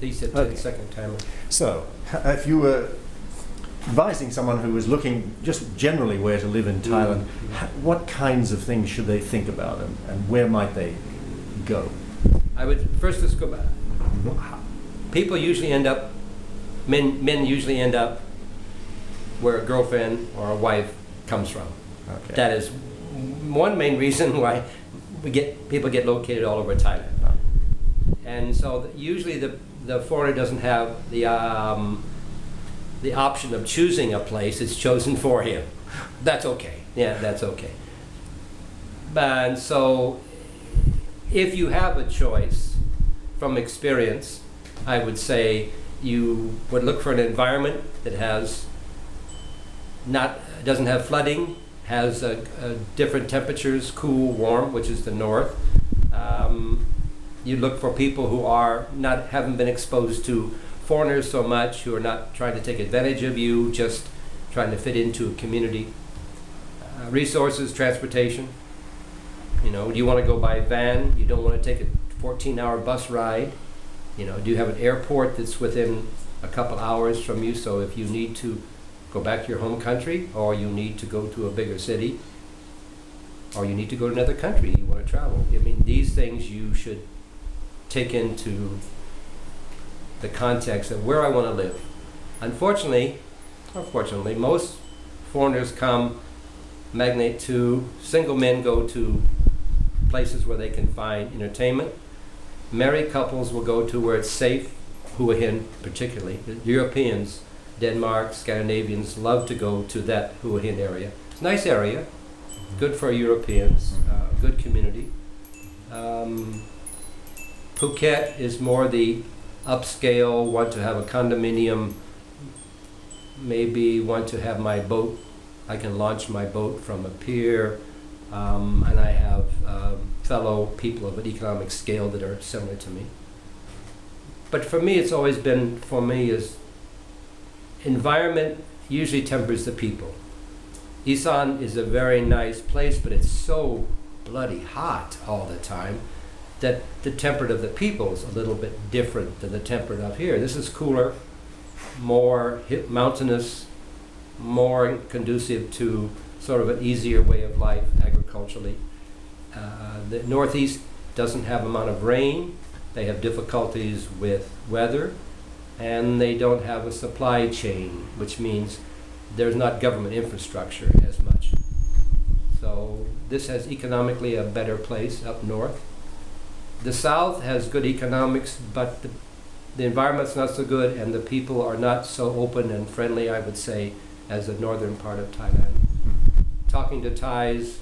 He said to the second timer. So, if you were advising someone who was looking just generally where to live in Thailand, what kinds of things should they think about, and where might they go? I would first let's go back. People usually end up, men usually end up where a girlfriend or a wife comes from. Okay. That is one main reason why people get located all over Thailand. And so usually the foreigner doesn't have the option of choosing a place. It's chosen for him. That's okay. Yeah, that's okay. And so if you have a choice from experience, I would say you would look for an environment that doesn't have flooding, has different temperatures, cool, warm, which is the north. You look for people who haven't been exposed to foreigners so much, who are not trying to take advantage of you, just trying to fit into a community. Resources, transportation. Do you want to go by van? You don't want to take a 14-hour bus ride. Do you have an airport that's within a couple hours from you, so if you need to go back to your home country, or you need to go to a bigger city, or you need to go to another country, you want to travel. These things you should take into the context of where I want to live. Unfortunately, or fortunately, most foreigners come, single men go to places where they can find entertainment. Married couples will go to where it's safe, Hua Hin particularly. The Europeans, Denmark, Scandinavians love to go to that Hua Hin area. It's a nice area, good for Europeans, good community. Phuket is more the upscale, want to have a condominium, maybe want to have my boat. I can launch my boat from a pier, and I have fellow people of an economic scale that are similar to me. But for me, it's always been, is environment usually tempers the people. Isan is a very nice place, but it's so bloody hot all the time that the temperament of the people is a little bit different than the temperament of here. This is cooler, more mountainous, more conducive to sort of an easier way of life agriculturally. The Northeast doesn't have amount of rain. They have difficulties with weather, and they don't have a supply chain, which means there's not government infrastructure as much. So this has economically a better place up north. The South has good economics, but the environment's not so good, and the people are not so open and friendly, I would say, as the northern part of Thailand. Talking to Thais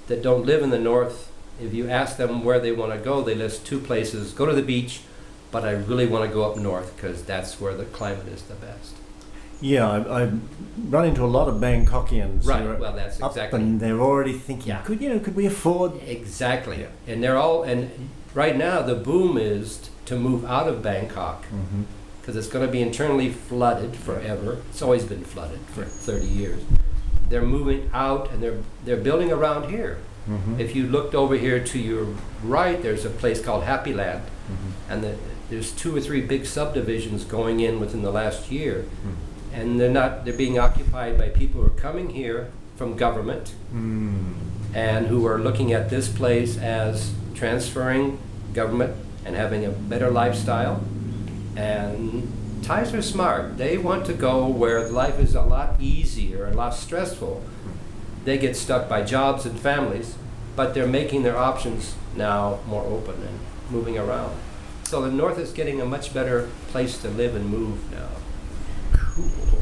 that don't live in the north, if you ask them where they want to go, they list two places. Go to the beach, but I really want to go up north because that's where the climate is the best. Yeah, I run into a lot of Bangkokians. Right. Well, that's exactly. And they're already thinking, could we afford? Exactly. Yeah. And right now the boom is to move out of Bangkok because it's going to be internally flooded forever. It's always been flooded for 30 years. They're moving out, and they're building around here. If you looked over here to your right, there's a place called Happy Land, and there's 2 or 3 big subdivisions going in within the last year, and they're being occupied by people who are coming here from government and who are looking at this place as transferring government and having a better lifestyle. And Thais are smart. They want to go where life is a lot easier, a lot stressful. They get stuck by jobs and families, but they're making their options now more open and moving around. So the North is getting a much better place to live and move now. Cool.